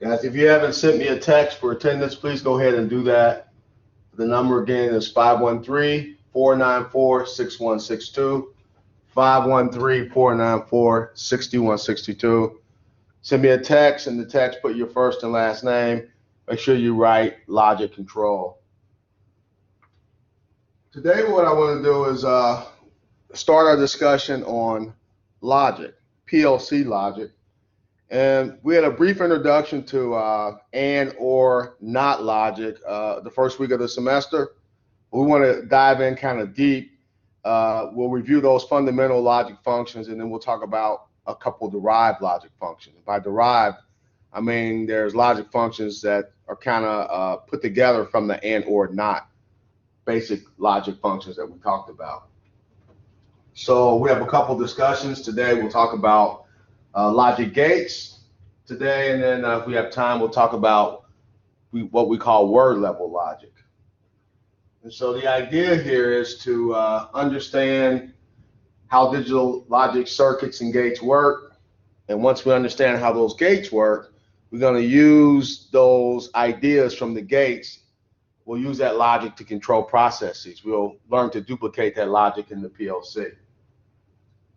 Guys, if you haven't sent me a text for attendance, please go ahead and do that. The number again is 513-494-6162. 513-494-6162. Send me a text. In the text, put your first and last name. Make sure you write Logic Control. Today, what I want to do is start our discussion on logic, PLC logic. And we had a brief introduction to and or not logic the first week of the semester. We want to dive in kind of deep. We'll review those fundamental logic functions, and then we'll talk about a couple derived logic functions. By derived, I mean there's logic functions that are kind of put together from the and or not basic logic functions that we talked about. So we have a couple discussions today. We'll talk about logic gates today, and then if we have time, we'll talk about what we call word level logic. And so the idea here is to understand how digital logic circuits and gates work. And once we understand how those gates work, we're going to use those ideas from the gates. We'll use that logic to control processes. We'll learn to duplicate that logic in the PLC.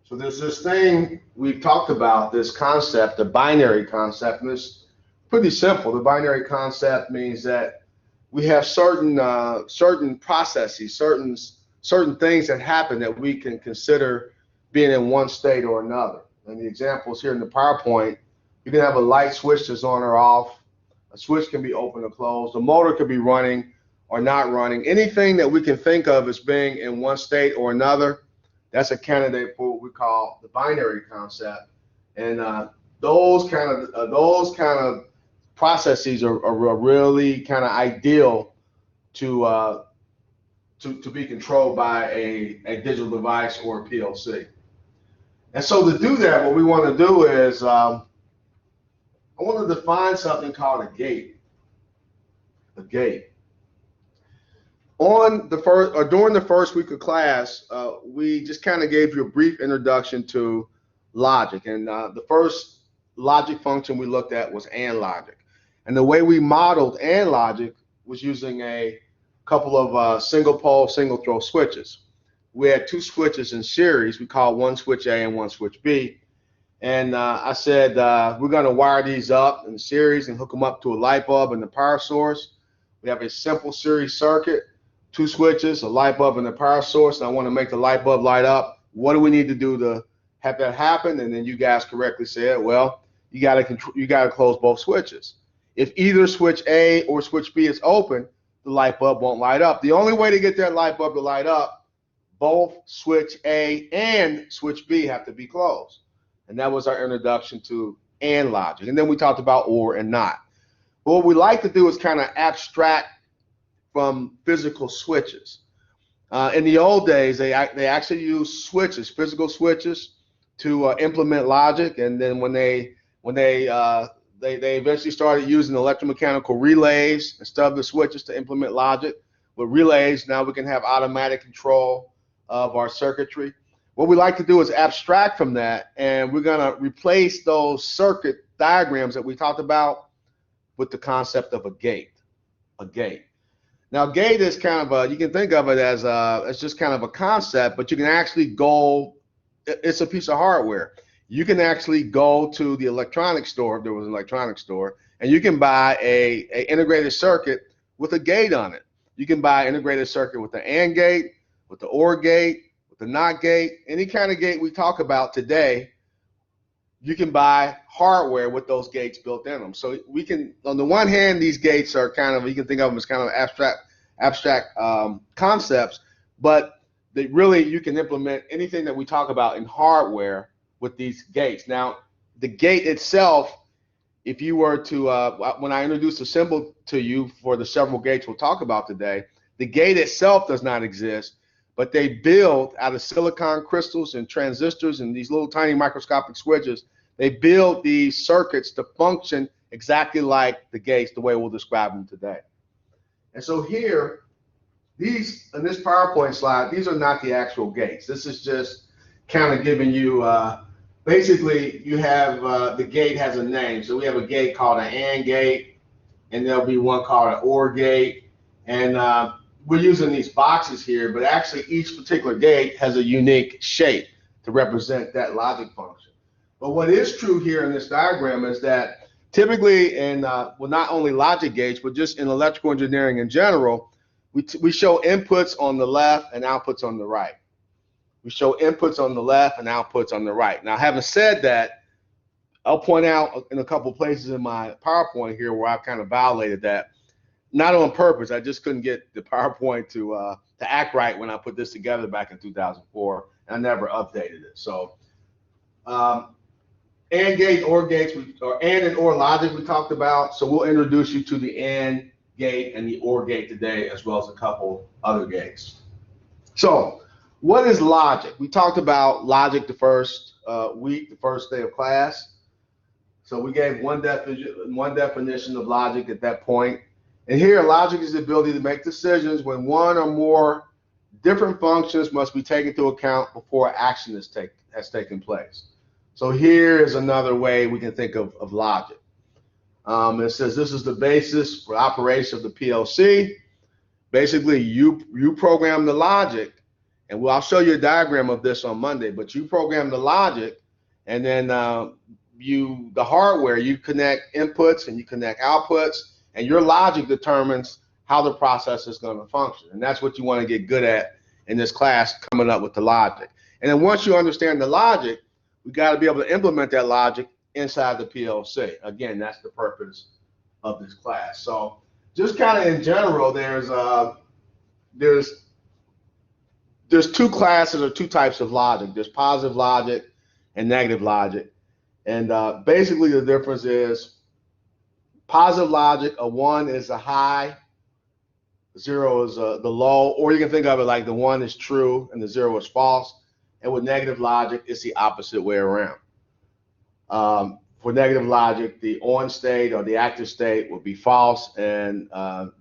So there's this thing we've talked about, this concept, the binary concept, and it's pretty simple. The binary concept means that we have certain processes, certain things that happen that we can consider being in one state or another. And the examples here in the PowerPoint, you can have a light switch that's on or off. A switch can be open or closed. The motor could be running or not running. Anything that we can think of as being in one state or another, that's a candidate for what we call the binary concept. And those kind of processes are really kind of ideal to be controlled by a digital device or a PLC. And so to do that, what we want to do is I want to define something called a gate. A gate. On the first or during the first week of class, we just kind of gave you a brief introduction to logic, and the first logic function we looked at was AND logic. And the way we modeled AND logic was using a couple of single pole, single throw switches. We had two switches in series. We called one switch A and one switch B. And I said we're going to wire these up in series and hook them up to a light bulb and the power source. We have a simple series circuit, two switches, a light bulb and a power source, and I want to make the light bulb light up. What do we need to do to have that happen? And then you guys correctly said, well, you got to close both switches. If either switch A or switch B is open, the light bulb won't light up. The only way to get that light bulb to light up, both switch A and switch B have to be closed. And that was our introduction to AND logic. And then we talked about OR and NOT. But what we like to do is kind of abstract from physical switches. In the old days, they actually used switches, physical switches, to implement logic. And then when they eventually started using electromechanical relays instead of the switches to implement logic. With relays, now we can have automatic control of our circuitry. What we like to do is abstract from that, and we're going to replace those circuit diagrams that we talked about with the concept of a gate. A gate. Now, gate is kind of you can think of it as it's just kind of a concept, but you can actually go, it's a piece of hardware. You can actually go to the electronics store, if there was an electronics store, and you can buy a integrated circuit with a gate on it. You can buy an integrated circuit with the AND gate, with the OR gate, with the NOT gate, any kind of gate we talk about today. You can buy hardware with those gates built in them. So we can, on the one hand, these gates are kind of, you can think of them as kind of abstract concepts, but they really, you can implement anything that we talk about in hardware with these gates. Now, the gate itself, if you were to, when I introduce the symbol to you for the several gates we'll talk about today, the gate itself does not exist, but they build out of silicon crystals and transistors and these little tiny microscopic switches. They build these circuits to function exactly like the gates, the way we'll describe them today. And so here, these, in this PowerPoint slide, these are not the actual gates. This is just kind of giving you basically you have the gate has a name. So we have a gate called an AND gate, and there'll be one called an OR gate. And we're using these boxes here, but actually each particular gate has a unique shape to represent that logic function. But what is true here in this diagram is that typically in, well, not only logic gates, but just in electrical engineering in general, we show inputs on the left and outputs on the right. We show inputs on the left and outputs on the right. Now, having said that, I'll point out in a couple places in my PowerPoint here where I've kind of violated that. Not on purpose. I just couldn't get the PowerPoint to act right when I put this together back in 2004, and I never updated it. So, AND gate, OR gates, or AND and OR logic we talked about. So we'll introduce you to the AND gate and the OR gate today, as well as a couple other gates. So, what is logic? We talked about logic the first week, the first day of class. So we gave one definition of logic at that point. And here, logic is the ability to make decisions when one or more different functions must be taken into account before action has taken place. So here is another way we can think of logic. It says this is the basis for operation of the PLC. Basically, you program the logic. And I'll show you a diagram of this on Monday, but you program the logic, and then the hardware, you connect inputs and you connect outputs, and your logic determines how the process is going to function. And that's what you want to get good at in this class, coming up with the logic. And then once you understand the logic, we got to be able to implement that logic inside the PLC. Again, that's the purpose of this class. So just kind of in general, there's two classes or two types of logic. There's positive logic and negative logic. And basically the difference is positive logic, a 1 is a high, 0 is the low, or you can think of it like the 1 is true and the 0 is false. And with negative logic, it's the opposite way around. For negative logic, the on state or the active state would be false, and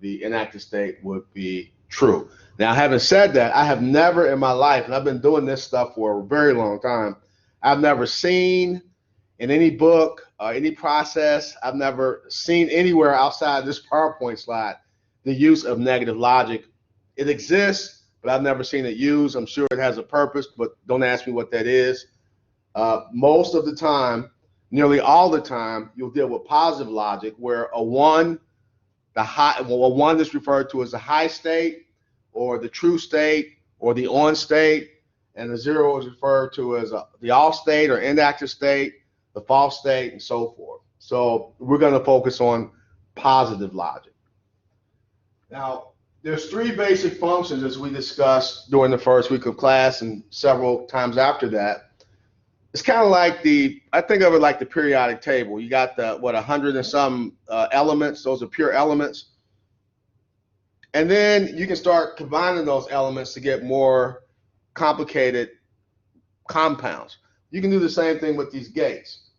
the inactive state would be true. Now, having said that, I have never in my life, and I've been doing this stuff for a very long time, I've never seen in any book or any process, I've never seen anywhere outside this PowerPoint slide the use of negative logic. It exists, but I've never seen it used. I'm sure it has a purpose, but don't ask me what that is. Most of the time, nearly all the time, you'll deal with positive logic where a 1, a 1 is referred to as the high state, or the true state, or the on state, and the 0 is referred to as the off state or inactive state, the false state, and so forth. So we're going to focus on positive logic. Now, there's 3 basic functions as we discussed during the first week of class and several times after that. It's kind of like I think of it like the periodic table. You got 100 and some elements. Those are pure elements. And then you can start combining those elements to get more complicated compounds. You can do the same thing with these gates.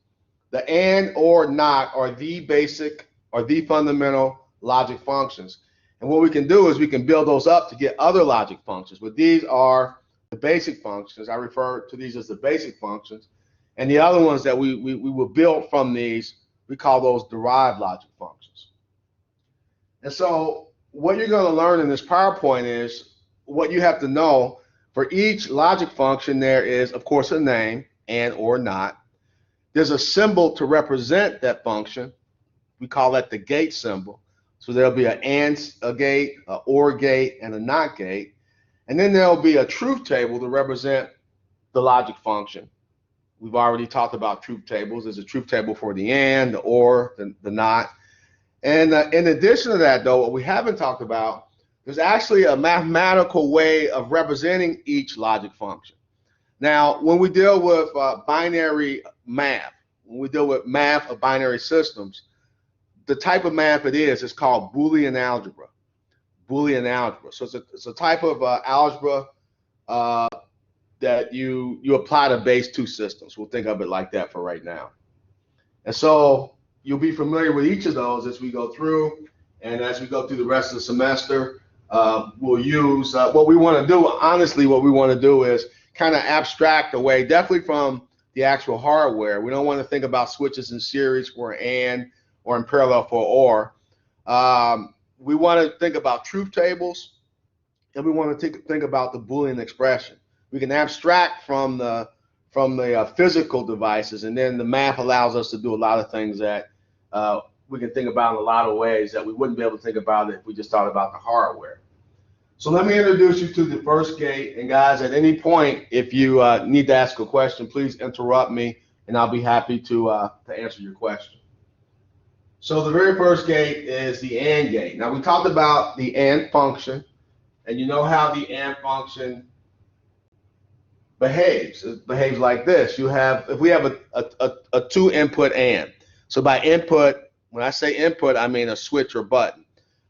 The and, or, not are the basic or the fundamental logic functions. And what we can do is we can build those up to get other logic functions. But these are the basic functions. I refer to these as the basic functions. And the other ones that we will build from these, we call those derived logic functions. And so what you're going to learn in this PowerPoint is what you have to know. For each logic function, there is, of course, a name, and or not. There's a symbol to represent that function. We call that the gate symbol. So there'll be an AND gate, an OR gate, and a NOT gate. And then there'll be a truth table to represent the logic function. We've already talked about truth tables. There's a truth table for the AND, the OR, the NOT. And in addition to that, though, what we haven't talked about, there's actually a mathematical way of representing each logic function. Now, when we deal with binary math, when we deal with math of binary systems, the type of math it is called Boolean algebra. Boolean algebra. So it's a type of algebra that you apply to base 2 systems. We'll think of it like that for right now. And so you'll be familiar with each of those as we go through, and as we go through the rest of the semester, we'll use what we want to do. Honestly, what we want to do is kind of abstract away, definitely from the actual hardware. We don't want to think about switches in series for an AND or in parallel for OR. We want to think about truth tables, and we want to think about the Boolean expression. We can abstract from the physical devices, and then the math allows us to do a lot of things that we can think about in a lot of ways that we wouldn't be able to think about if we just thought about the hardware. So let me introduce you to the first gate, and guys, at any point, if you need to ask a question, please interrupt me, and I'll be happy to answer your question. So the very first gate is the AND gate. Now, we talked about the AND function, and you know how the AND function behaves. It behaves like this. If we have a two input AND. So by input, when I say input, I mean a switch or button.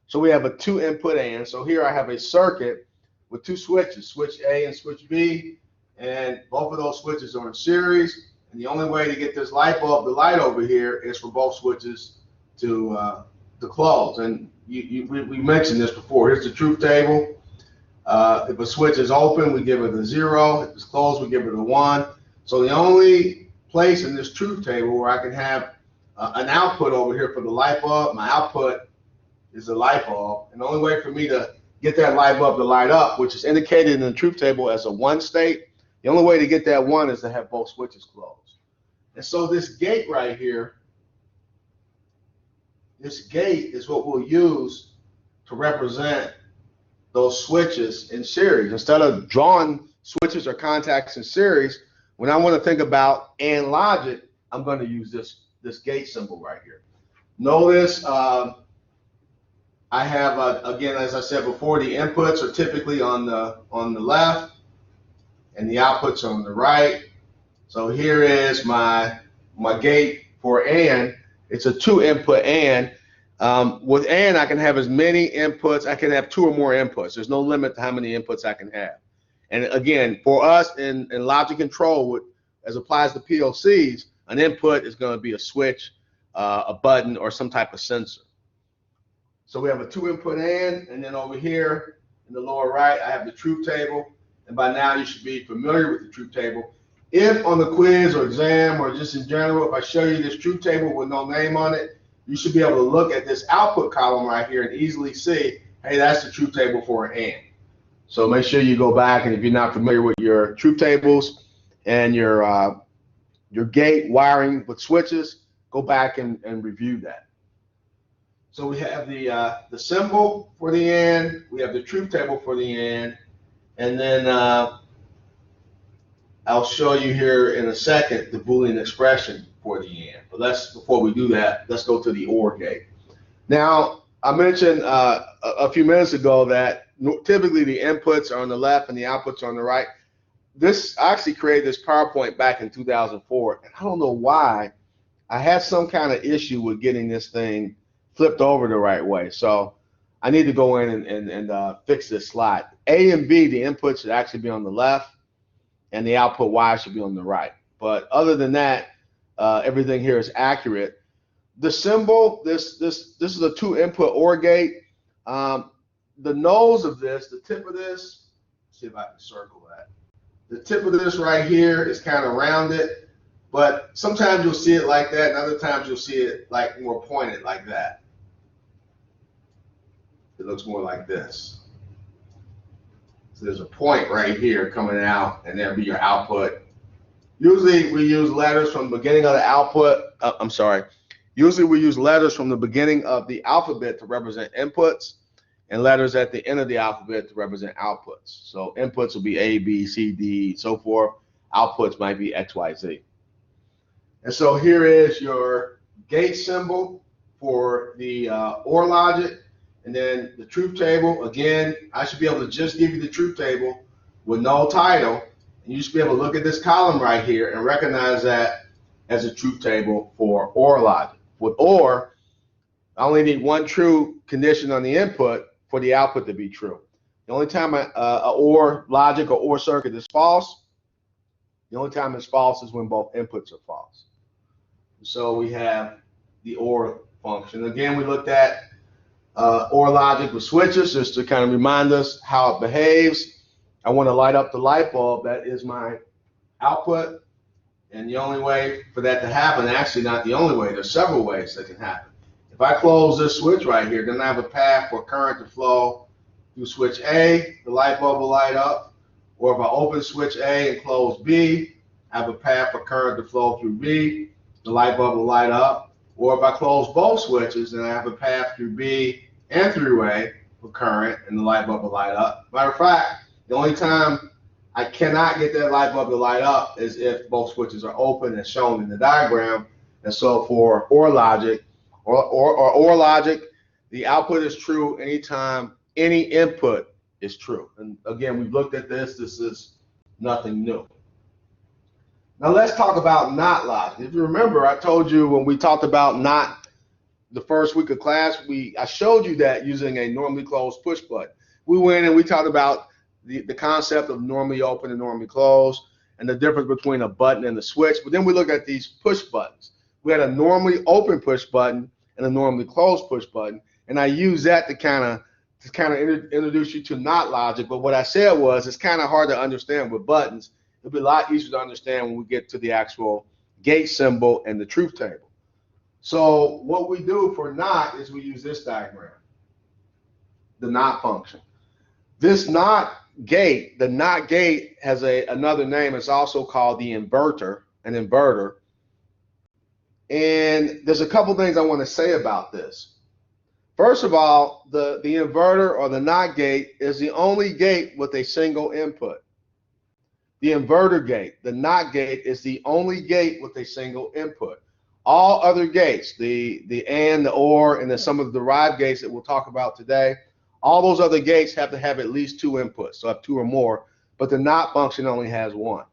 So we have a two input AND. So here I have a circuit with two switches, switch A and switch B, and both of those switches are in series. And the only way to get this light bulb to light over here is for both switches to close. And we mentioned this before. Here's the truth table. If a switch is open, we give it a 0. If it's closed, we give it a 1. So the only place in this truth table where I can have an output over here for the light bulb, my output is the light bulb. And the only way for me to get that light bulb to light up, which is indicated in the truth table as a 1 state, the only way to get that 1 is to have both switches closed. And so this gate right here, this gate is what we'll use to represent those switches in series. Instead of drawing switches or contacts in series, when I want to think about AND logic, I'm going to use this gate symbol right here. Notice I have, again, as I said before, the inputs are typically on the left, and the outputs are on the right. So here is my gate for AND. It's a two input AND. With AND, I can have as many inputs. I can have 2 or more inputs. There's no limit to how many inputs I can have. And again, for us in logic control, as applies to PLCs, an input is going to be a switch, a button, or some type of sensor. So we have a 2 input AND, and then over here in the lower right, I have the truth table. And by now, you should be familiar with the truth table. If on the quiz or exam or just in general, if I show you this truth table with no name on it, you should be able to look at this output column right here and easily see, hey, that's the truth table for an AND. So make sure you go back, and if you're not familiar with your truth tables and your gate wiring with switches, go back and review that. So we have the symbol for the AND, we have the truth table for the AND, and then I'll show you here in a second the Boolean expression for the AND. But before we do that, let's go to the OR gate. Now, I mentioned a few minutes ago that typically the inputs are on the left and the outputs are on the right. I actually created this PowerPoint back in 2004, and I don't know why. I had some kind of issue with getting this thing flipped over the right way. So I need to go in and fix this slide. A and B, the inputs should actually be on the left, and the output Y should be on the right. But other than that, everything here is accurate. The symbol, this is a 2 input OR gate. The nose of this, the tip of this, let's see if I can circle that. The tip of this right here is kind of rounded, but sometimes you'll see it like that, and other times you'll see it like more pointed like that. It looks more like this. So there's a point right here coming out, and there'll be your output. Usually we use letters from the beginning of the output. Usually we use letters from the beginning of the alphabet to represent inputs, and letters at the end of the alphabet to represent outputs. So inputs will be A, B, C, D, so forth. Outputs might be X, Y, Z. And so here is your gate symbol for the OR logic, and then the truth table. Again, I should be able to just give you the truth table with no title, and you should be able to look at this column right here and recognize that as a truth table for OR logic. With OR, I only need one true condition on the input for the output to be true. The only time a OR logic or OR circuit is false, the only time it's false is when both inputs are false. So we have the OR function. Again, we looked at OR logic with switches just to kind of remind us how it behaves. I want to light up the light bulb. That is my output. And the only way for that to happen, actually not the only way, there's several ways that can happen. If I close this switch right here, then I have a path for current to flow through switch A, the light bulb will light up. Or if I open switch A and close B, I have a path for current to flow through B, the light bulb will light up. Or if I close both switches, then I have a path through B and through A for current, and the light bulb will light up. Matter of fact, the only time I cannot get that light bulb to light up is if both switches are open as shown in the diagram. And so for OR logic, or logic, the output is true anytime any input is true. And again, we've looked at this. This is nothing new. Now let's talk about NOT logic. If you remember, I told you when we talked about NOT the first week of class, I showed you that using a normally closed push button. We went and we talked about the concept of normally open and normally closed and the difference between a button and a switch. But then we looked at these push buttons. We had a normally open push button and a normally closed push button, and I used that to kind of introduce you to NOT logic. But what I said was it's kind of hard to understand with buttons. It'll be a lot easier to understand when we get to the actual gate symbol and the truth table. So what we do for NOT is we use this diagram, the NOT function. This NOT gate, the NOT gate has another name. It's also called the inverter, an inverter. And there's a couple things I want to say about this. First of all, the inverter or the NOT gate is the only gate with a single input. The inverter gate, the NOT gate, is the only gate with a single input. All other gates, the AND, the OR, and then some of the derived gates that we'll talk about today, all those other gates have to have at least two inputs, so have two or more, but the NOT function only has one.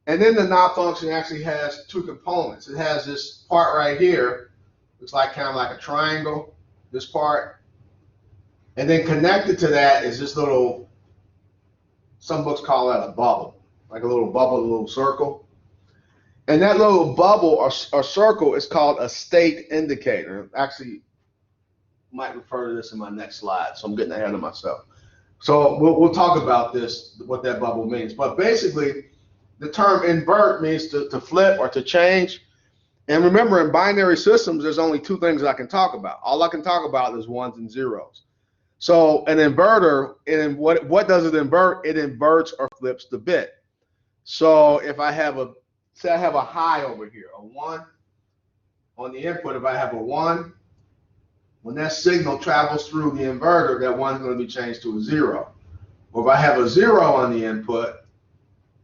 And then the NOT function actually has two components. It has this part right here, looks like kind of like a triangle, this part. And then connected to that is this little, some books call that a bubble, like a little bubble, a little circle. And that little bubble or circle is called a state indicator. Actually, might refer to this in my next slide, so I'm getting ahead of myself. So we'll talk about this, what that bubble means. But basically, the term invert means to flip or to change. And remember, in binary systems, there's only two things I can talk about. All I can talk about is ones and zeros. So an inverter, and what does it invert? It inverts or flips the bit. So if I have say I have a high over here, a 1 on the input. If I have a 1, when that signal travels through the inverter, that 1 is going to be changed to a 0. Or if I have a 0 on the input,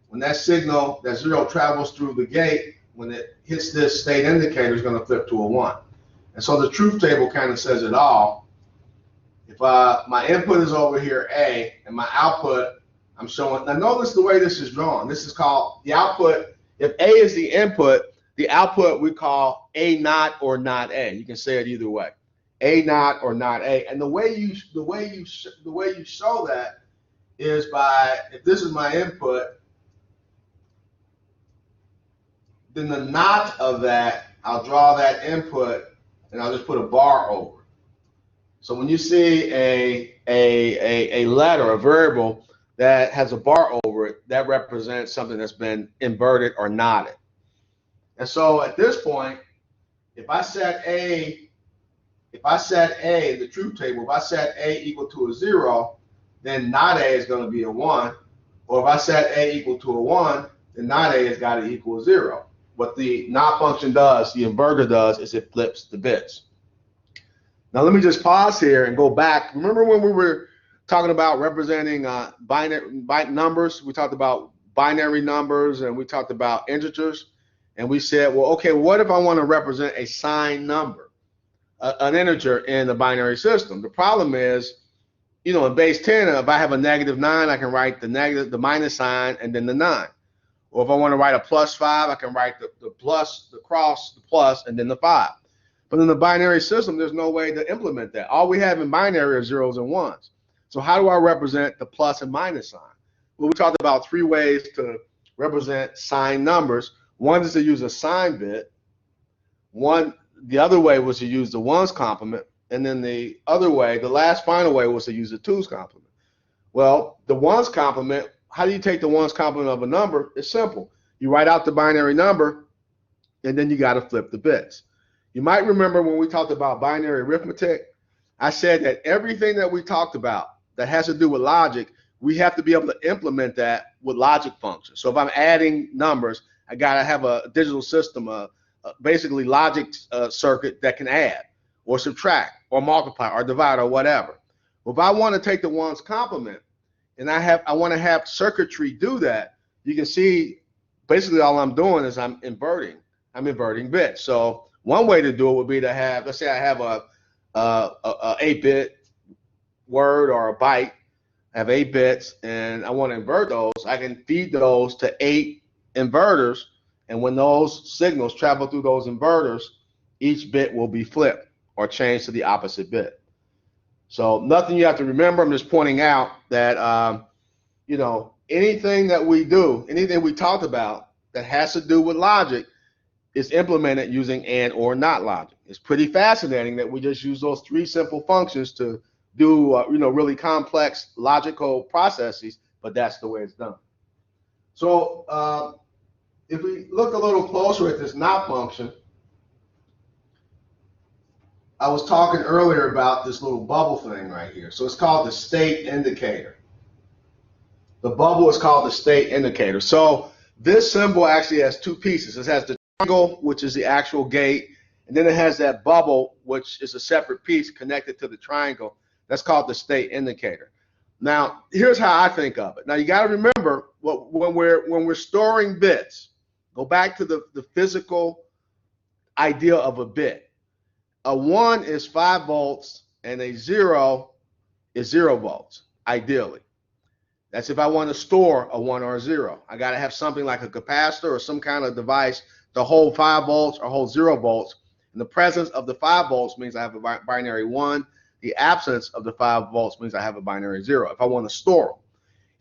when that signal, that 0 travels through the gate, when it hits this state indicator, it's going to flip to a 1. And so the truth table kind of says it all. If my input is over here, A, and my output, I'm showing, now notice the way this is drawn. This is called the output. If A is the input, the output we call A NOT or not A. You can say it either way, A NOT or not A. And the way you show that is by, if this is my input, then the NOT of that, I'll draw that input and I'll just put a bar over it. So when you see a letter, a variable that has a bar over it, that represents something that's been inverted or knotted. And so at this point, if I set A, the truth table, if I set A equal to a 0, then not A is going to be a 1. Or if I set A equal to a 1, then not A has got to equal 0. What the NOT function does, the inverter does, is it flips the bits. Now let me just pause here and go back. Remember when we were talking about representing binary numbers? We talked about binary numbers and we talked about integers. And we said, well, okay, what if I want to represent a signed number, an integer in the binary system? The problem is, you know, in base 10, if I have a -9, I can write the minus sign and then the 9. Or if I want to write a +5, I can write the plus, the cross, the plus, and then the 5. But in the binary system, there's no way to implement that. All we have in binary are zeros and ones. So how do I represent the plus and minus sign? Well, we talked about 3 ways to represent signed numbers. One is to use a sign bit. The other way was to use the ones complement. And then the other way, the last final way, was to use the twos complement. Well, the ones complement, how do you take the ones complement of a number? It's simple. You write out the binary number, and then you got to flip the bits. You might remember when we talked about binary arithmetic, I said that everything that we talked about that has to do with logic, we have to be able to implement that with logic functions. So if I'm adding numbers, I got to have a digital system, basically logic circuit that can add or subtract or multiply or divide or whatever. Well, if I want to take the ones complement and I want to have circuitry do that, you can see basically all I'm doing is I'm inverting bits. So one way to do it would be to have, let's say I have a 8-bit word or a byte. I have 8 bits and I want to invert those. I can feed those to 8 inverters, and when those signals travel through those inverters, each bit will be flipped or changed to the opposite bit. So nothing you have to remember. I'm just pointing out that you know, anything that we do, anything we talked about that has to do with logic is implemented using and or not logic. It's pretty fascinating that we just use those 3 simple functions to do you know, really complex logical processes, but that's the way it's done. So if we look a little closer at this not function, I was talking earlier about this little bubble thing right here. So it's called the state indicator. The bubble is called the state indicator. So this symbol actually has 2 pieces. It has the triangle, which is the actual gate, and then it has that bubble, which is a separate piece connected to the triangle. That's called the state indicator. Now, here's how I think of it. Now, you got to remember when we're storing bits, go back to the physical idea of a bit. A 1 is 5 volts and a 0 is 0 volts, ideally. That's if I want to store a 1 or a 0. I got to have something like a capacitor or some kind of device to hold 5 volts or hold 0 volts. And the presence of the 5 volts means I have a binary 1. The absence of the 5 volts means I have a binary 0 if I want to store them.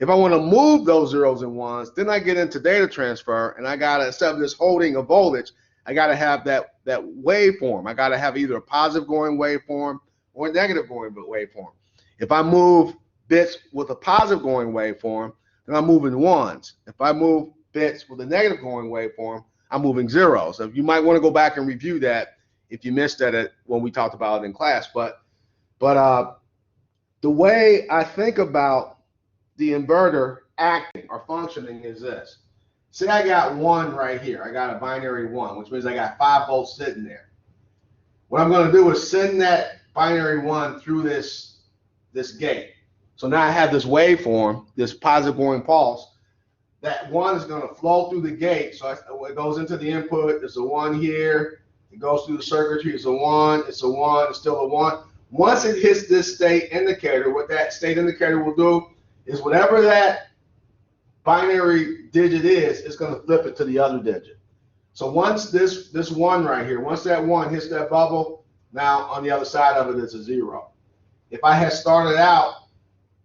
If I want to move those zeros and ones, then I get into data transfer, and I got to, instead of just holding a voltage, I got to have that waveform. I got to have either a positive going waveform or a negative going waveform. If I move bits with a positive going waveform, then I'm moving ones. If I move bits with a negative going waveform, I'm moving zeros. So you might want to go back and review that if you missed that when we talked about it in class. But the way I think about the inverter acting or functioning is this. Say I got 1 right here. I got a binary 1, which means I got 5 volts sitting there. What I'm going to do is send that binary 1 through this gate. So now I have this waveform, this positive going pulse. That 1 is going to flow through the gate. So it goes into the input. There's a 1 here. It goes through the circuitry. It's a 1. It's a 1. It's still a 1. Once it hits this state indicator, what that state indicator will do is whatever that binary digit is, it's going to flip it to the other digit. So once this 1 right here, once that 1 hits that bubble, now on the other side of it is a 0. If I had started out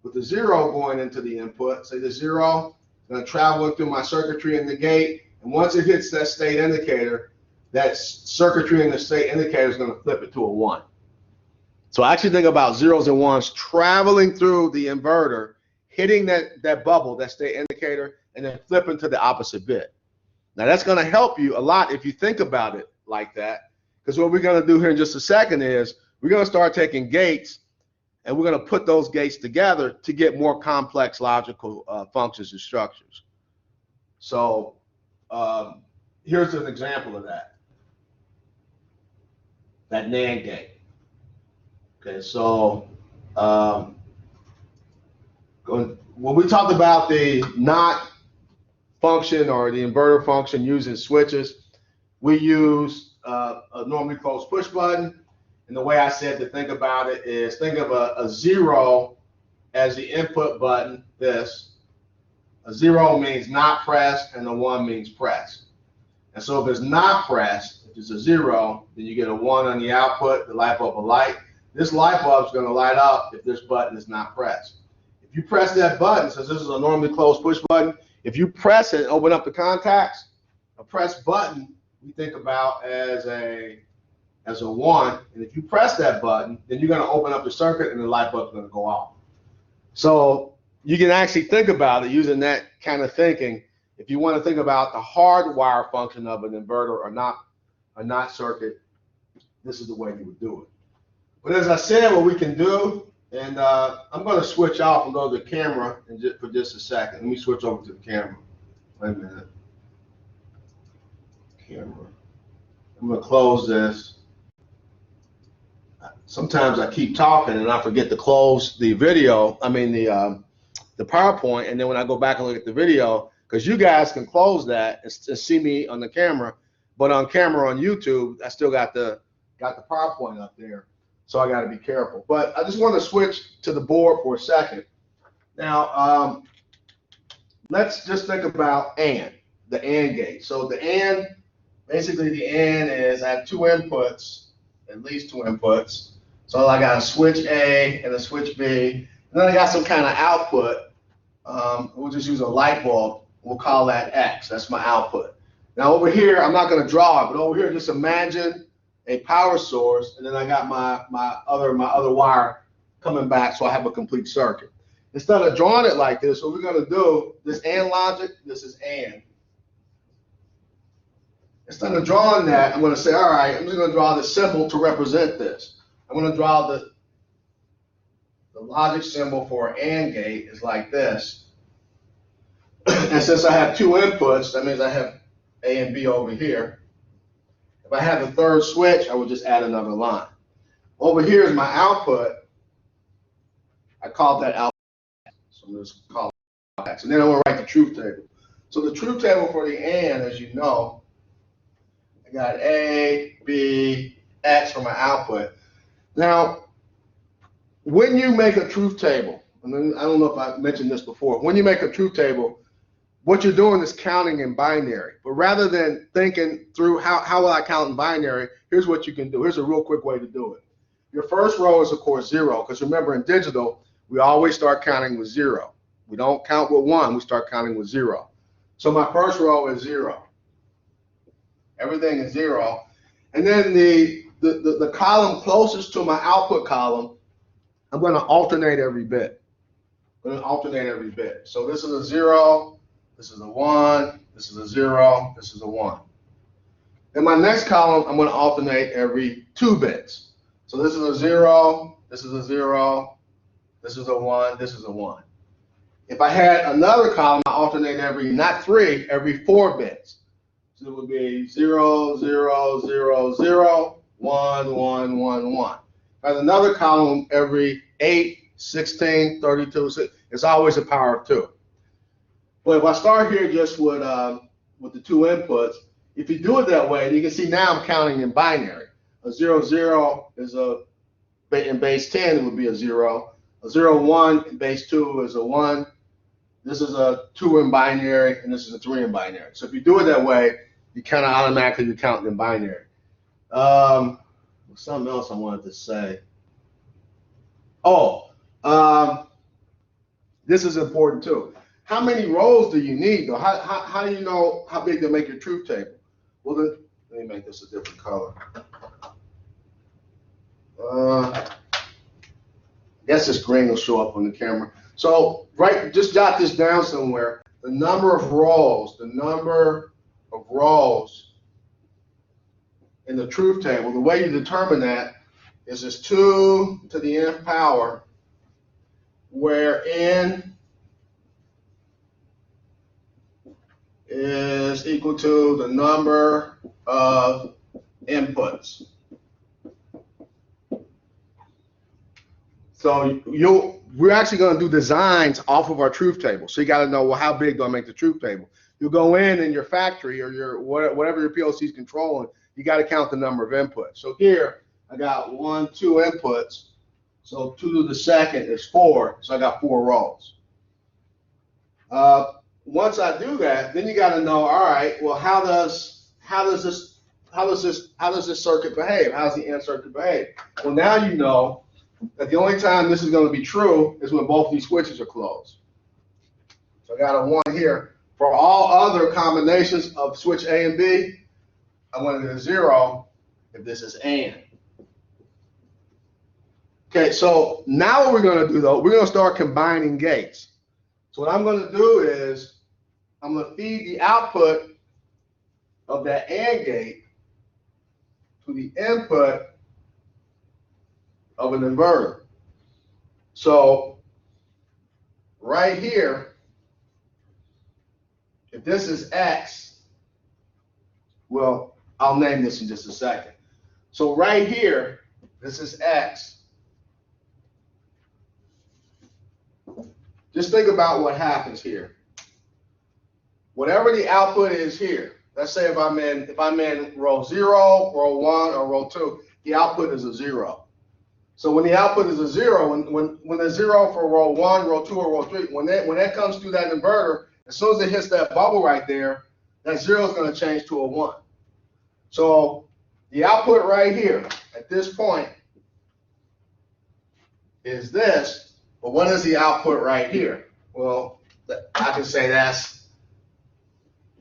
with the 0 going into the input, say the 0 is going to travel through my circuitry in the gate, and once it hits that state indicator, that circuitry in the state indicator is going to flip it to a 1. So I actually think about zeros and ones traveling through the inverter, hitting that bubble, that state indicator, and then flipping to the opposite bit. Now that's going to help you a lot if you think about it like that, because what we're going to do here in just a second is we're going to start taking gates and we're going to put those gates together to get more complex logical functions and structures. So here's an example of that NAND gate. Okay, so when we talked about the NOT function or the inverter function using switches, we use a normally closed push button. And the way I said to think about it is think of a 0 as the input button, this. A 0 means not pressed and a 1 means pressed. And so if it's not pressed, if it's a 0, then you get a 1 on the output, the light bulb will light. This light bulb is going to light up if this button is not pressed. If you press that button, since this is a normally closed push button, if you press it and open up the contacts, a press button we think about as a 1, and if you press that button, then you're going to open up the circuit and the light bulb is going to go off. So you can actually think about it using that kind of thinking. If you want to think about the hardwire function of an inverter or not circuit, this is the way you would do it. But as I said, what we can do, and I'm going to switch off and go to the camera for just a second. Let me switch over to the camera. Wait a minute. Camera. I'm going to close this. Sometimes I keep talking and I forget to close the video. I mean the PowerPoint, and then when I go back and look at the video, because you guys can close that and see me on the camera, but on camera on YouTube, I still got the PowerPoint up there, so I got to be careful. But I just want to switch to the board for a second. Now, let's just think about AND, the AND gate. So the AND, basically the AND is I have two inputs, at least two inputs. So I got a switch A and a switch B, and then I got some kind of output. We'll just use a light bulb. We'll call that X. That's my output. Now over here, I'm not going to draw it, but over here, just imagine a power source, and then I got my other wire coming back, so I have a complete circuit. Instead of drawing it like this, what we're going to do, this AND logic, this is AND. Instead of drawing that, I'm going to say, all right, I'm just going to draw the symbol to represent this. I'm going to draw the logic symbol for an AND gate is like this. And since I have two inputs, that means I have A and B over here. If I have a third switch, I would just add another line. Over here is my output. I call that output. So I'm going to call it X. And then I'm going to write the truth table. So the truth table for the AND, as you know, I got A, B, X for my output. Now, when you make a truth table, and I don't know if I mentioned this before, when you make a truth table, what you're doing is counting in binary. But rather than thinking through how will I count in binary, here's what you can do. Here's a real quick way to do it. Your first row is, of course, 0, because remember, in digital, we always start counting with 0. We don't count with 1, we start counting with 0. So my first row is 0. Everything is 0. And then the column closest to my output column, I'm going to alternate every bit. I'm going to alternate every bit. So this is a 0, this is a 1, this is a 0, this is a 1. In my next column, I'm going to alternate every 2 bits. So this is a 0, this is a 0, this is a 1, this is a 1. If I had another column, I alternate every, not 3, every 4 bits. So it would be 0, 0, 0, 0, 1, 1, 1, 1. If I had another column every 8, 16, 32, it's always a power of 2. But if I start here just with the 2 inputs, if you do it that way, you can see now I'm counting in binary. A 0, 0 is in base 10, it would be a 0. A 0, 1 in base 2 is a 1. This is a 2 in binary, and this is a 3 in binary. So if you do it that way, you kind of automatically be counting in binary. Something else I wanted to say. This is important too. How many rows do you need though? How do you know how big to make your truth table? Well, then, let me make this a different color. I guess this green will show up on the camera. So, just jot this down somewhere. The number of rows in the truth table, the way you determine that is this 2 to the nth power, where n is equal to the number of inputs. So we're actually going to do designs off of our truth table. So you got to know, well, how big do I make the truth table? You'll go in your factory or your whatever your PLC is controlling. You got to count the number of inputs. So here I got 1, 2 inputs. So 2 to the second is 4. So I got 4 rows. Once I do that, then you got to know, all right, well, how does this circuit behave? How does the AND circuit behave? Well, now you know that the only time this is going to be true is when both these switches are closed. So I got a 1 here. For all other combinations of switch A and B, I'm going to get a 0 if this is AND. Okay, so now what we're going to do, though, we're going to start combining gates. So what I'm going to do is I'm going to feed the output of that AND gate to the input of an inverter. So right here, if this is X, well, I'll name this in just a second. So right here, this is X. Just think about what happens here. Whatever the output is here, let's say if I'm in row 0, row 1, or row 2, the output is a 0. So when the output is a 0, when the 0 for row 1, row 2, or row 3, when that comes through that inverter, as soon as it hits that bubble right there, that 0 is going to change to a 1. So the output right here at this point is this, but what is the output right here? Well, I can say that's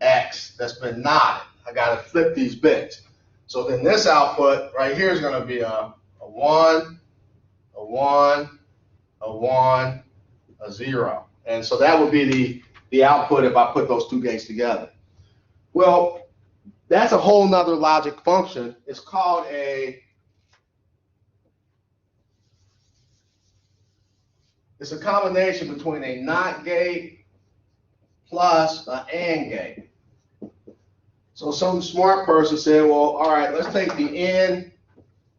X that's been knotted. I got to flip these bits. So then this output right here is going to be a 1, a 1, a 1, a 0. And so that would be the output if I put those two gates together. Well, that's a whole nother logic function. It's called it's a combination between a NOT gate plus an AND gate. So some smart person said, well, all right, let's take the N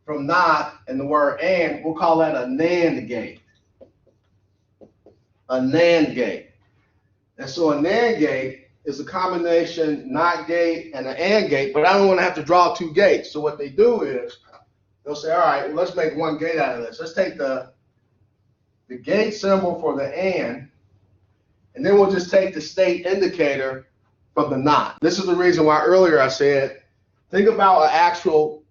from NOT and the word AND, we'll call that a NAND gate. A NAND gate. And so a NAND gate is a combination NOT gate and an AND gate, but I don't want to have to draw two gates. So what they do is they'll say, all right, well, let's make one gate out of this. Let's take the gate symbol for the AND, and then we'll just take the state indicator from the NOT. This is the reason why earlier I said, think about an actual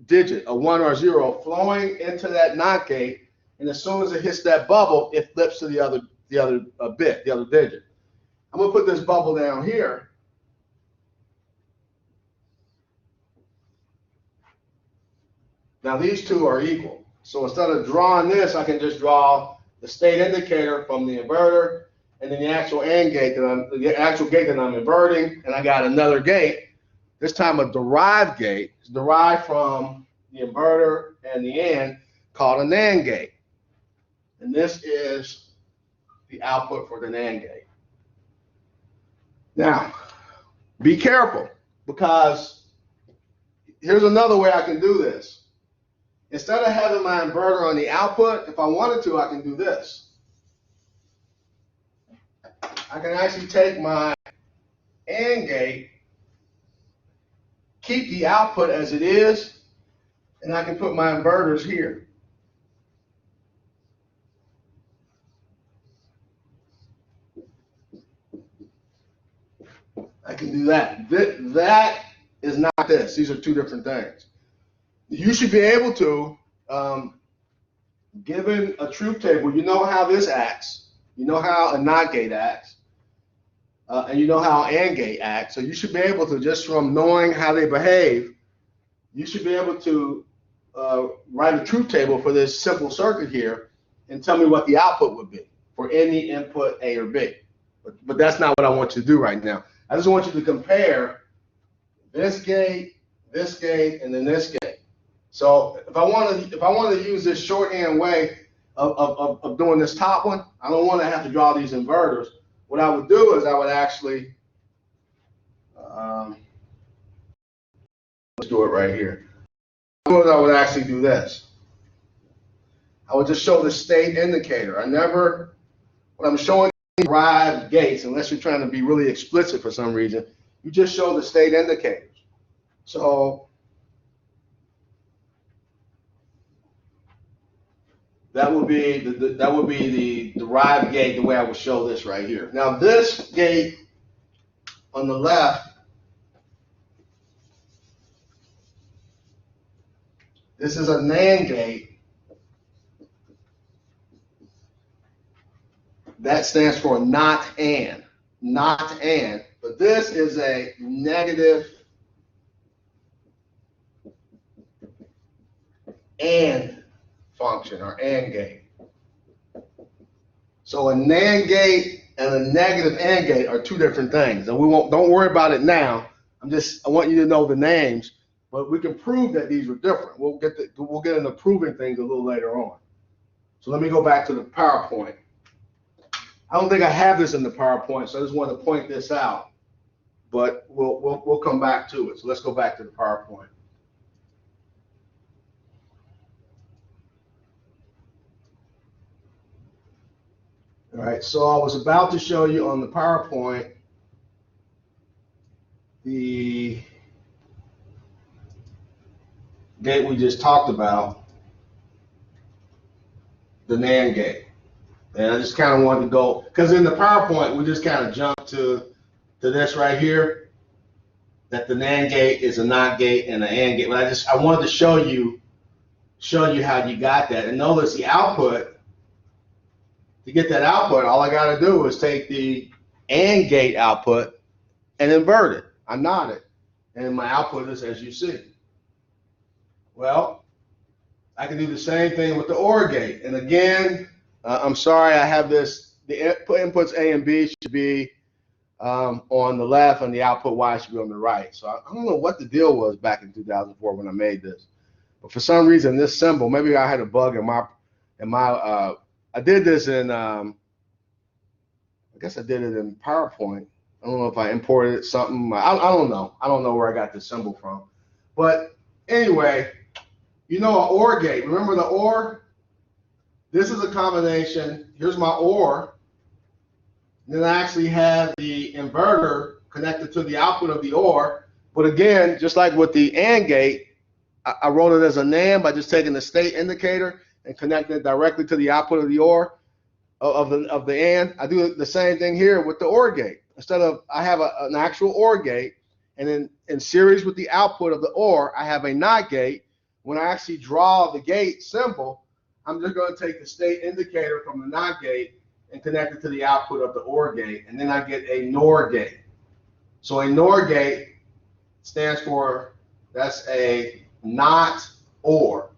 digit, a 1 or 0, flowing into that NOT gate, and as soon as it hits that bubble, it flips to the other bit, the other digit. I'm going to put this bubble down here. Now these two are equal. So instead of drawing this, I can just draw the state indicator from the inverter, and then the actual AND gate the actual gate that I'm inverting, and I got another gate. This time a derived gate. It's derived from the inverter and the AND, called a NAND gate. And this is the output for the NAND gate. Now, be careful, because here's another way I can do this. Instead of having my inverter on the output, if I wanted to, I can do this. I can actually take my AND gate, keep the output as it is, and I can put my inverters here. I can do that. That is not this. These are two different things. You should be able to, given a truth table, you know how this acts, you know how a NOT gate acts, and you know how an AND gate acts. So you should be able to, just from knowing how they behave, you should be able to write a truth table for this simple circuit here and tell me what the output would be for any input A or B. But that's not what I want you to do right now. I just want you to compare this gate, and then this gate. So if I want to use this shorthand way of doing this top one, I don't want to have to draw these inverters. What I would do is I would actually, let's do it right here. I would actually do this. I would just show the state indicator. When I'm showing derived gates, unless you're trying to be really explicit for some reason, you just show the state indicators. So that would be the derived gate, the way I would show this right here. Now this gate on the left, this is a NAND gate. That stands for not and, but this is a negative AND function, or AND gate. So a NAND gate and a negative AND gate are two different things. And don't worry about it now. I want you to know the names, but we can prove that these are different. We'll get into proving things a little later on. So let me go back to the PowerPoint. I don't think I have this in the PowerPoint, so I just want to point this out. But we'll come back to it. So let's go back to the PowerPoint. All right, so I was about to show you on the PowerPoint the gate we just talked about, the NAND gate. And I just kind of wanted to go, because in the PowerPoint, we just kind of jumped to this right here, that the NAND gate is a NOT gate and an AND gate. But I wanted to show you how you got that. And notice the output, to get that output, all I got to do is take the AND gate output and invert it. I NOT it. And my output is as you see. Well, I can do the same thing with the OR gate. And again, I'm sorry, I have this, the inputs A and B should be on the left and the output Y should be on the right. So I don't know what the deal was back in 2004 when I made this. But for some reason, this symbol, maybe I had a bug in my I did this in, I guess I did it in PowerPoint. I don't know if I imported something. I don't know. I don't know where I got this symbol from. But anyway, you know, an OR gate. Remember the OR? This is a combination. Here's my OR. Then I actually have the inverter connected to the output of the OR. But again, just like with the AND gate, I wrote it as a NAND by just taking the state indicator and connecting it directly to the output of the OR of the AND. I do the same thing here with the OR gate. Instead of, I have an actual OR gate, and then in series with the output of the OR, I have a NOT gate. When I actually draw the gate symbol, I'm just going to take the state indicator from the NOT gate and connect it to the output of the OR gate, and then I get a NOR gate. So a NOR gate stands for, that's a NOT OR.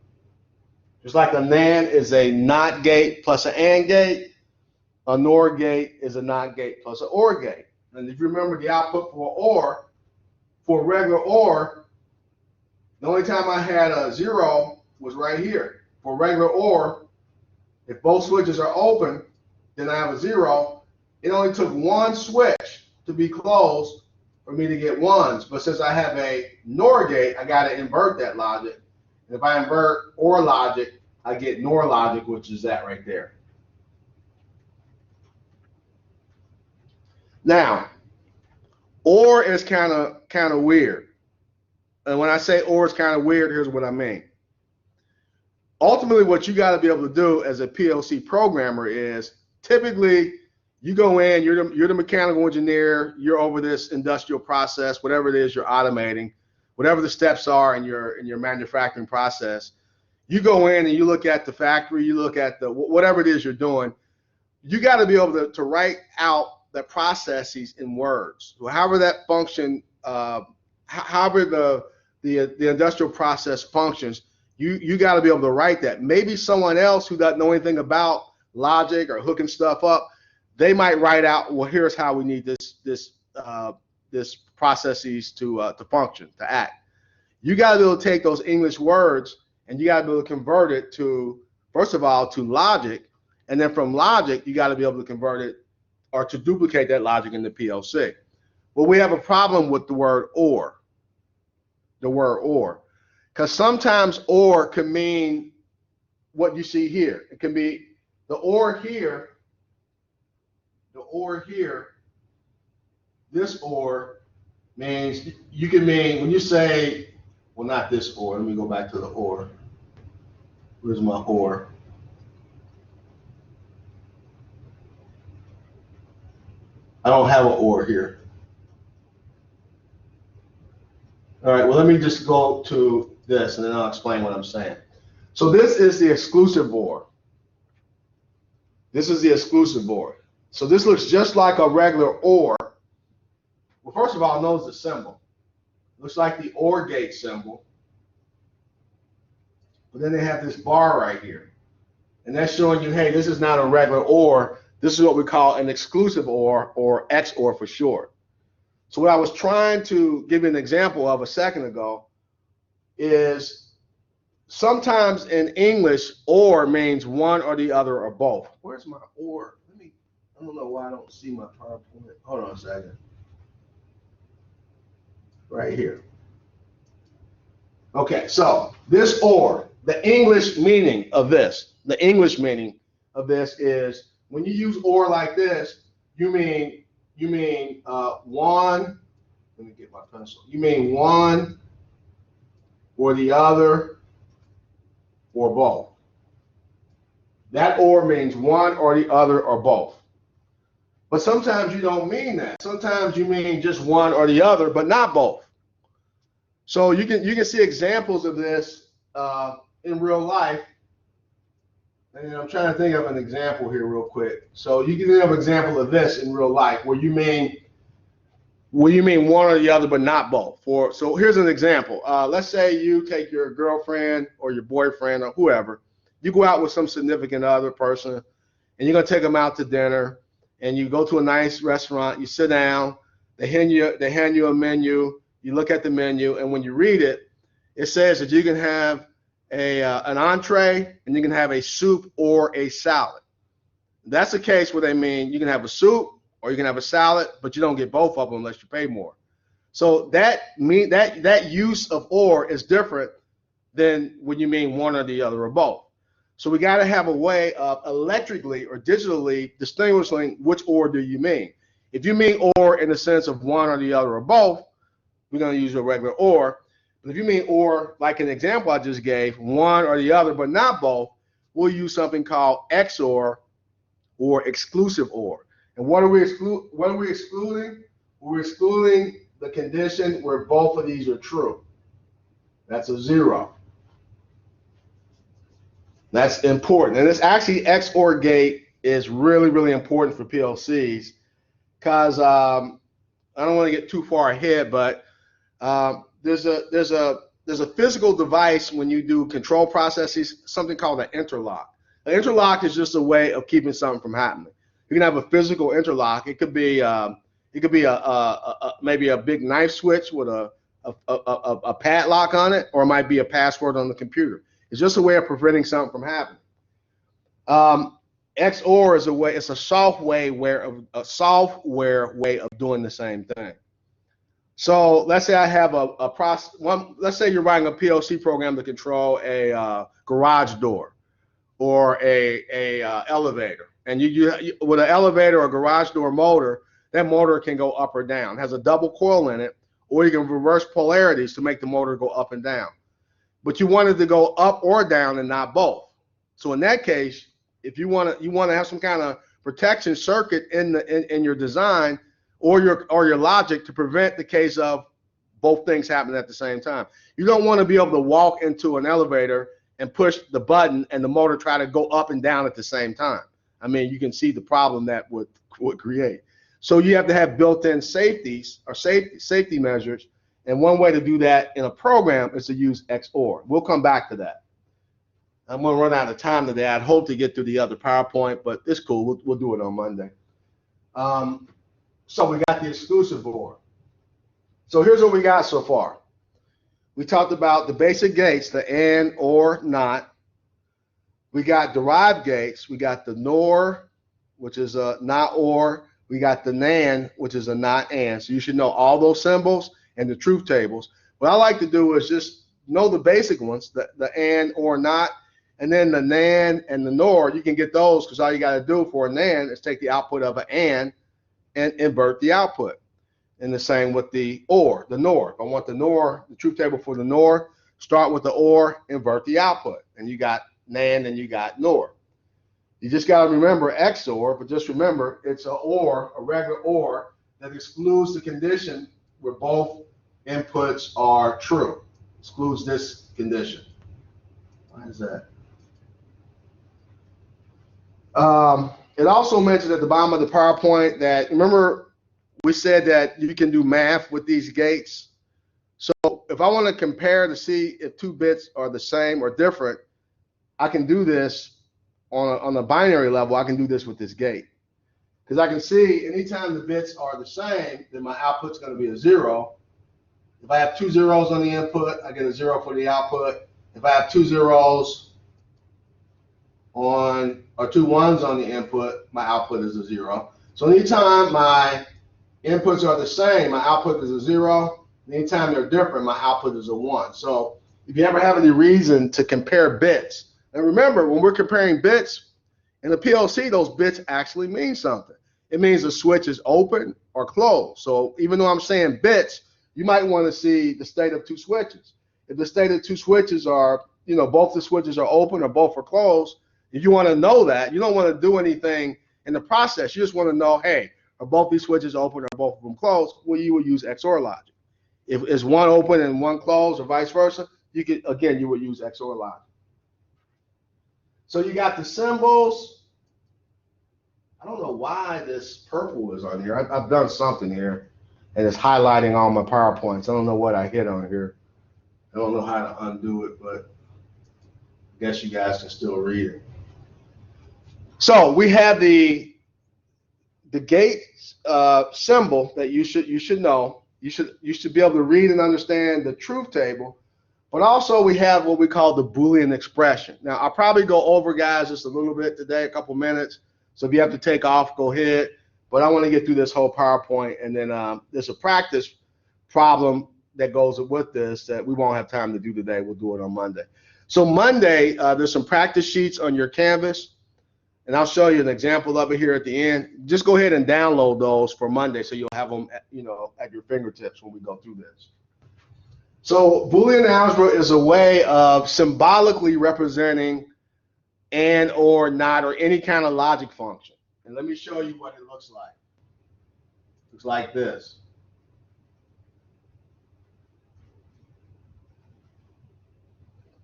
Just like a NAND is a NOT gate plus an AND gate, a NOR gate is a NOT gate plus an OR gate. And if you remember the output for OR, for regular OR, the only time I had a 0 was right here. For regular OR, if both switches are open, then I have a 0. It only took one switch to be closed for me to get ones. But since I have a NOR gate, I got to invert that logic. And if I invert OR logic, I get NOR logic, which is that right there. Now, OR is kind of weird. And when I say OR is kind of weird, here's what I mean. Ultimately, what you got to be able to do as a PLC programmer is typically you go in, you're the mechanical engineer, you're over this industrial process, whatever it is you're automating, whatever the steps are in your manufacturing process. You go in and you look at the factory, you look at the whatever it is you're doing. You got to be able to write out the processes in words. So however that function, however the industrial process functions, you got to be able to write that. Maybe someone else who doesn't know anything about logic or hooking stuff up, they might write out, well, here's how we need this processes to function, to act. You got to be able to take those English words and you got to be able to convert it to, first of all, to logic, and then from logic, you got to be able to convert it or to duplicate that logic in the PLC. Well, we have a problem with the word OR, because sometimes OR can mean what you see here. It can be the OR here, this OR means, you can mean, when you say, well, not this OR, let me go back to the OR. Where's my OR? I don't have an OR here. All right, well, let me just go to this and then I'll explain what I'm saying. So this is the exclusive OR. This is the exclusive OR. So this looks just like a regular OR. Well, first of all, notice the symbol. Looks like the OR gate symbol. But then they have this bar right here. And that's showing you, hey, this is not a regular OR. This is what we call an exclusive OR, or XOR for short. So what I was trying to give you an example of a second ago is sometimes in English, or means one or the other or both. Where's my or? I don't know why I don't see my PowerPoint. Hold on a second. Right here. Okay, so this or, the English meaning of this, is when you use or like this, you mean one, let me get my pencil. You mean one or the other or both. That or means one or the other or both. But sometimes you don't mean that. Sometimes you mean just one or the other, but not both. So you can see examples of this in real life. And I'm trying to think of an example here real quick. So you can think of an example of this in real life where you mean one or the other, but not both. So here's an example. Let's say you take your girlfriend or your boyfriend or whoever. You go out with some significant other person, and you're gonna take them out to dinner. And you go to a nice restaurant, you sit down, they hand you a menu, you look at the menu, and when you read it, it says that you can have an entree and you can have a soup or a salad. That's the case where they mean you can have a soup or you can have a salad, but you don't get both of them unless you pay more. So that use of or is different than when you mean one or the other or both. So we got to have a way of electrically or digitally distinguishing which or do you mean. If you mean or in the sense of one or the other or both, we're going to use a regular or. But if you mean or, like an example I just gave, one or the other but not both, we'll use something called XOR, or exclusive or. And what are we excluding? We're excluding the condition where both of these are true. That's a 0. That's important. And it's actually XOR gate is really, really important for PLCs because I don't want to get too far ahead, but there's a physical device when you do control processes, something called an interlock. An interlock is just a way of keeping something from happening. You can have a physical interlock. It could be maybe a big knife switch with a padlock on it, or it might be a password on the computer. It's just a way of preventing something from happening. XOR is it's a software way of doing the same thing. So let's say I have let's say you're writing a PLC program to control a garage door or a elevator, and you with an elevator or garage door motor, that motor can go up or down. It has a double coil in it, or you can reverse polarities to make the motor go up and down. But you want it to go up or down and not both. So in that case, if you want to have some kind of protection circuit in your design or your logic to prevent the case of both things happening at the same time. You don't want to be able to walk into an elevator and push the button and the motor try to go up and down at the same time. I mean, you can see the problem that would create. So you have to have built-in safeties or safety measures. And one way to do that in a program is to use XOR. We'll come back to that. I'm going to run out of time today. I'd hope to get through the other PowerPoint, but it's cool. We'll do it on Monday. So we got the exclusive OR. So here's what we got so far. We talked about the basic gates, the AND, OR, NOT. We got derived gates. We got the NOR, which is a NOT OR. We got the NAND, which is a NOT AND. So you should know all those symbols and the truth tables. What I like to do is just know the basic ones, the AND, OR, NOT, and then the NAND and the NOR. You can get those because all you got to do for a NAND is take the output of an AND and invert the output. And the same with the OR, the NOR. If I want the NOR, the truth table for the NOR, start with the OR, invert the output. And you got NAND and you got NOR. You just got to remember XOR, but just remember it's an OR, a regular OR, that excludes the condition where both inputs are true. Excludes this condition. Why is that? It also mentions at the bottom of the PowerPoint that, remember, we said that you can do math with these gates. So if I want to compare to see if 2 bits are the same or different, I can do this on a binary level. I can do this with this gate. because I can see anytime the bits are the same, then my output's going to be a 0. If I have 2 zeros on the input, I get a 0 for the output. If I have 2 zeros on, or 2 ones on the input, my output is a 0. So anytime my inputs are the same, my output is a 0. Anytime they're different, my output is a 1. So if you ever have any reason to compare bits, and remember, when we're comparing bits in the PLC, those bits actually mean something. It means the switch is open or closed. So even though I'm saying bits, you might want to see the state of 2 switches. If the state of 2 switches are, both the switches are open or both are closed, if you want to know that, you don't want to do anything in the process. You just want to know, hey, are both these switches open or both of them closed? Well, you would use XOR logic. If it's one open and one closed or vice versa, you would use XOR logic. So you got the symbols. I don't know why this purple is on here. I've done something here, and it's highlighting all my PowerPoints. I don't know what I hit on here. I don't know how to undo it, but I guess you guys can still read it. So we have the gate symbol that you should know. You should be able to read and understand the truth table, but also we have what we call the Boolean expression. Now I'll probably go over, guys, just a little bit today, a couple minutes. So if you have to take off, go ahead. But I want to get through this whole PowerPoint, and then there's a practice problem that goes with this that we won't have time to do today. We'll do it on Monday. So Monday, there's some practice sheets on your Canvas, and I'll show you an example of it here at the end. Just go ahead and download those for Monday, so you'll have them, at your fingertips when we go through this. So Boolean algebra is a way of symbolically representing and, or, not, or any kind of logic function. And let me show you what it looks like. It looks like this.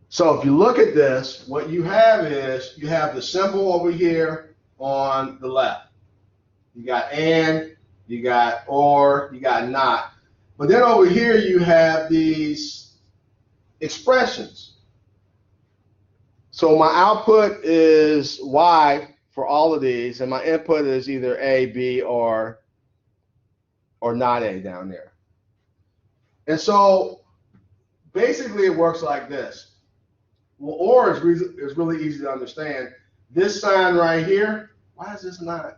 So if you look at this, what you have is you have the symbol over here on the left. You got and, you got or, you got not. But then over here you have these expressions. So my output is Y for all of these, and my input is either A, B, or not A down there. And so basically it works like this. Well, or is really easy to understand. This sign right here, why is this not?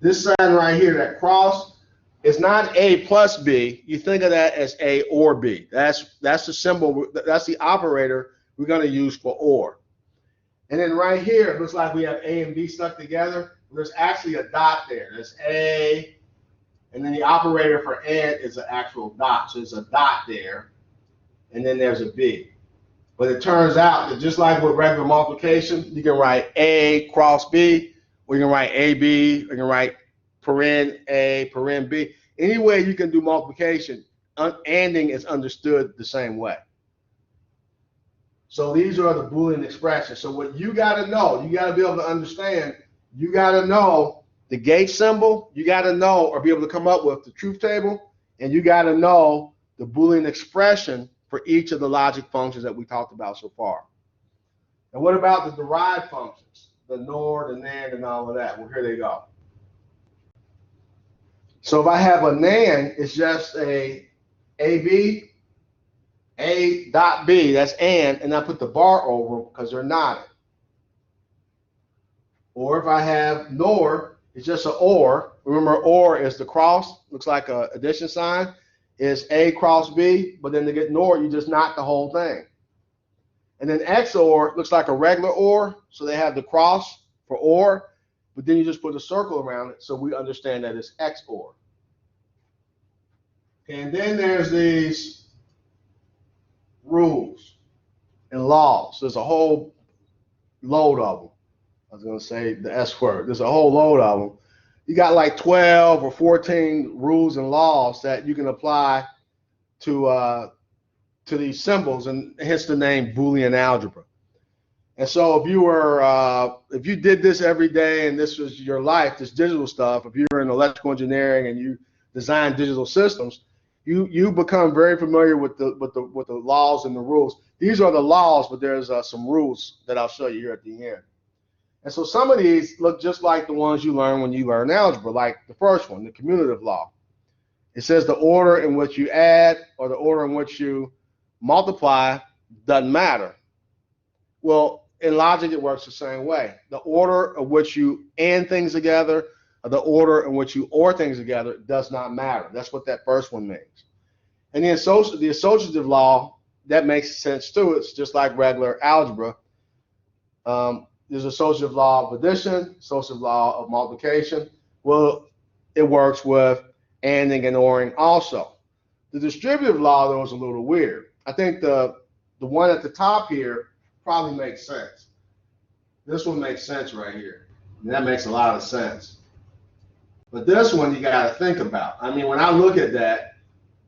This sign right here, that cross, is not A plus B. You think of that as A or B. That's the symbol, that's the operator we're going to use for or. And then right here, it looks like we have A and B stuck together. There's actually a dot there. There's A, and then the operator for and is an actual dot. So there's a dot there, and then there's a B. But it turns out that just like with regular multiplication, you can write A cross B, or you can write AB, or you can write paren A, paren B. Any way you can do multiplication, anding is understood the same way. So these are the Boolean expressions. So what you got to know, you got to be able to understand, you got to know the gate symbol, you got to know or be able to come up with the truth table, and you got to know the Boolean expression for each of the logic functions that we talked about so far. And what about the derived functions, the NOR, the NAND, and all of that? Well, here they go. So if I have a NAND, it's just a AB, A dot B, that's and I put the bar over them because they're not. Or if I have NOR, it's just an OR. Remember, OR is the cross, looks like an addition sign. It's A cross B, but then to get NOR, you just knock the whole thing. And then XOR looks like a regular OR, so they have the cross for OR, but then you just put a circle around it so we understand that it's XOR. And then there's these rules and laws. There's a whole load of them. I was going to say the S word. There's a whole load of them. You got like 12 or 14 rules and laws that you can apply to these symbols, and hence the name Boolean algebra. And so if you did this every day and this was your life, this digital stuff, if you're in electrical engineering and you design digital systems, you become very familiar with the laws and the rules. These are the laws, but there's some rules that I'll show you here at the end. And so some of these look just like the ones you learn when you learn algebra, like the first one, the commutative law. It says the order in which you add or the order in which you multiply doesn't matter. Well, in logic, it works the same way. The order of which you and things together or the order in which you or things together does not matter. That's what that first one means. And the associative law, that makes sense too. It's just like regular algebra. There's associative law of addition, associative law of multiplication. Well, it works with anding and oring also. The distributive law, though, is a little weird. I think the one at the top here probably makes sense. This one makes sense right here. And that makes a lot of sense. But this one you got to think about. I mean, when I look at that,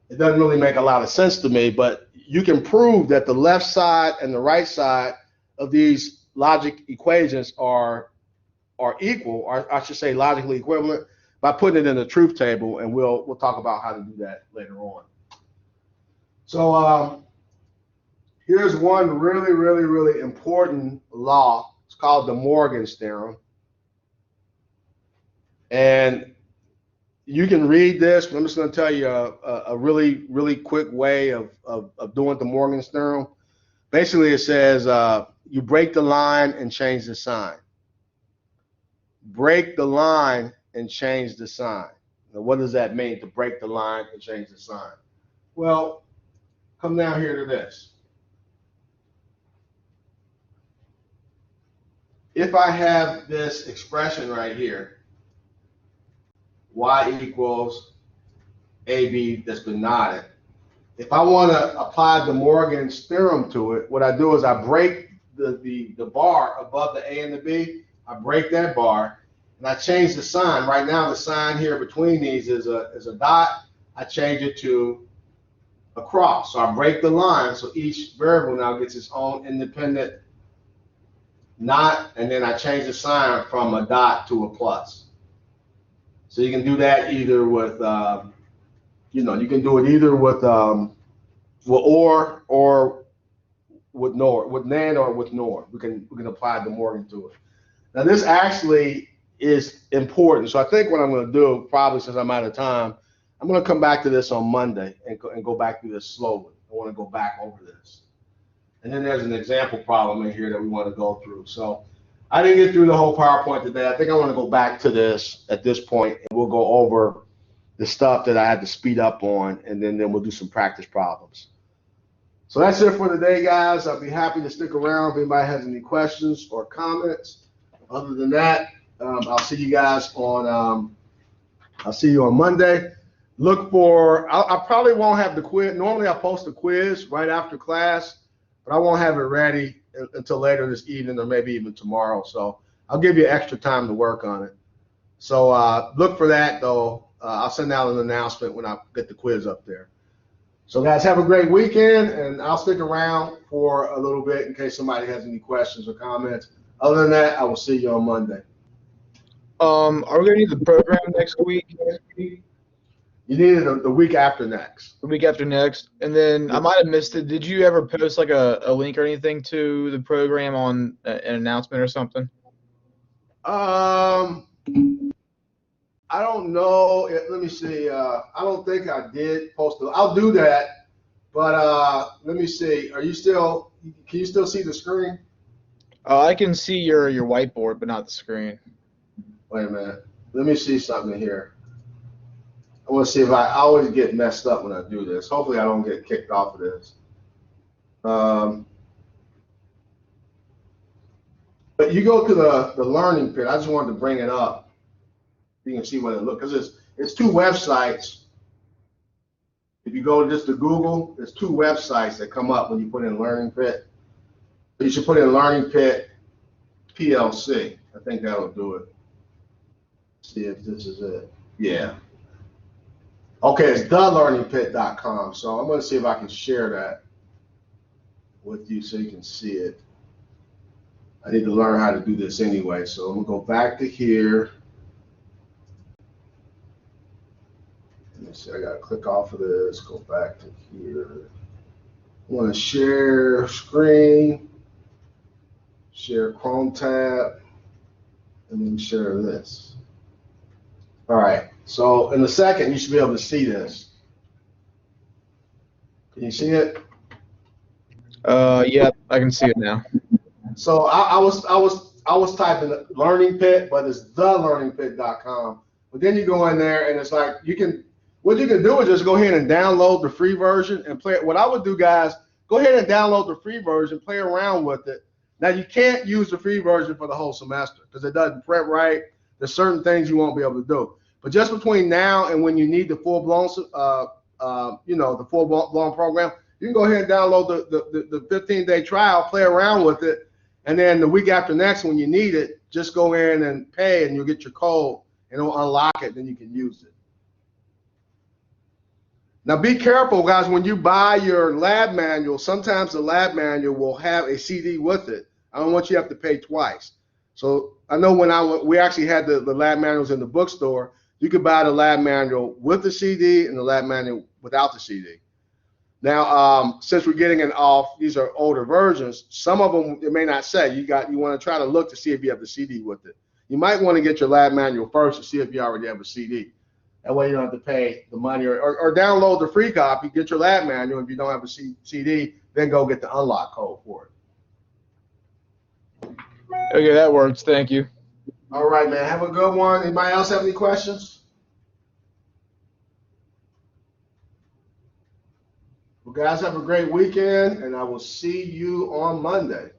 it doesn't really make a lot of sense to me, but you can prove that the left side and the right side of these logic equations are equal, or I should say logically equivalent, by putting it in the truth table, and we'll talk about how to do that later on. So here's one really, really, really important law. It's called De Morgan's theorem. And you can read this, but I'm just going to tell you a really, really quick way of doing De Morgan's theorem. Basically, it says you break the line and change the sign. Break the line and change the sign. Now, what does that mean, to break the line and change the sign? Well, come down here to this. If I have this expression right here, y equals AB that's been knotted, if I want to apply De Morgan's theorem to it, what I do is I break the bar above the A and the B. I break that bar, and I change the sign. Right now, the sign here between these is a dot. I change it to a cross. So I break the line, so each variable now gets its own independent knot, and then I change the sign from a dot to a plus. So you can do that either with, you can do it either with or with NOR, with NAND or with NOR. We can apply De Morgan to it. Now this actually is important. So I think what I'm going to do, probably since I'm out of time, I'm going to come back to this on Monday and go back through this slowly. I want to go back over this. And then there's an example problem in here that we want to go through. So I didn't get through the whole PowerPoint today. I think I want to go back to this at this point, and we'll go over the stuff that I had to speed up on, and then we'll do some practice problems. So that's it for today, guys. I'll be happy to stick around if anybody has any questions or comments. Other than that, I'll see you guys on I'll see you on Monday. Look for, I probably won't have the quiz. Normally I post a quiz right after class, but I won't have it ready until later this evening or maybe even tomorrow. So I'll give you extra time to work on it. So look for that, though. I'll send out an announcement when I get the quiz up there. So guys, have a great weekend, and I'll stick around for a little bit in case somebody has any questions or comments. Other than that, I will see you on Monday. Are we going to need the program next week? You need it the week after next. The week after next. And then I might have missed it. Did you ever post like a link or anything to the program on an announcement or something? I don't know. Let me see. I don't think I did post it. I'll do that. But let me see. Can you still see the screen? I can see your whiteboard, but not the screen. Wait a minute. Let me see something here. I want to see if I always get messed up when I do this. Hopefully I don't get kicked off of this. But you go to the learning pit. I just wanted to bring it up. You can see what it looks, because it's two websites. If you go just to Google, there's two websites that come up when you put in Learning Pit. You should put in Learning Pit PLC. I think that'll do it. See if this is it. Yeah. Okay, it's thelearningpit.com. So I'm going to see if I can share that with you so you can see it. I need to learn how to do this anyway. So I'm going to go back to here. Let me see, I got to click off of this, go back to here. I want to share screen, share Chrome tab. Let me share this. All right. So in a second, you should be able to see this. Can you see it? Yeah, I can see it now. So I was typing Learning Pit, but it's thelearningpit.com. But then you go in there and it's like what you can do is just go ahead and download the free version and play it. What I would do, guys, go ahead and download the free version, play around with it. Now you can't use the free version for the whole semester because it doesn't print right. There's certain things you won't be able to do. But just between now and when you need the full blown, the full blown program, you can go ahead and download the 15-day trial, play around with it, and then the week after next, when you need it, just go in and pay, and you'll get your code, and it'll unlock it, then you can use it. Now, be careful, guys, when you buy your lab manual, sometimes the lab manual will have a CD with it. I don't want you to have to pay twice. So I know when we actually had the lab manuals in the bookstore, you could buy the lab manual with the CD and the lab manual without the CD. Now, since we're getting it off, these are older versions. Some of them, it may not say. You want to try to look to see if you have the CD with it. You might want to get your lab manual first to see if you already have a CD. That way you don't have to pay the money or download the free copy, get your lab manual. If you don't have a CD, then go get the unlock code for it. Okay, that works. Thank you. All right, man. Have a good one. Anybody else have any questions? Well, guys, have a great weekend, and I will see you on Monday.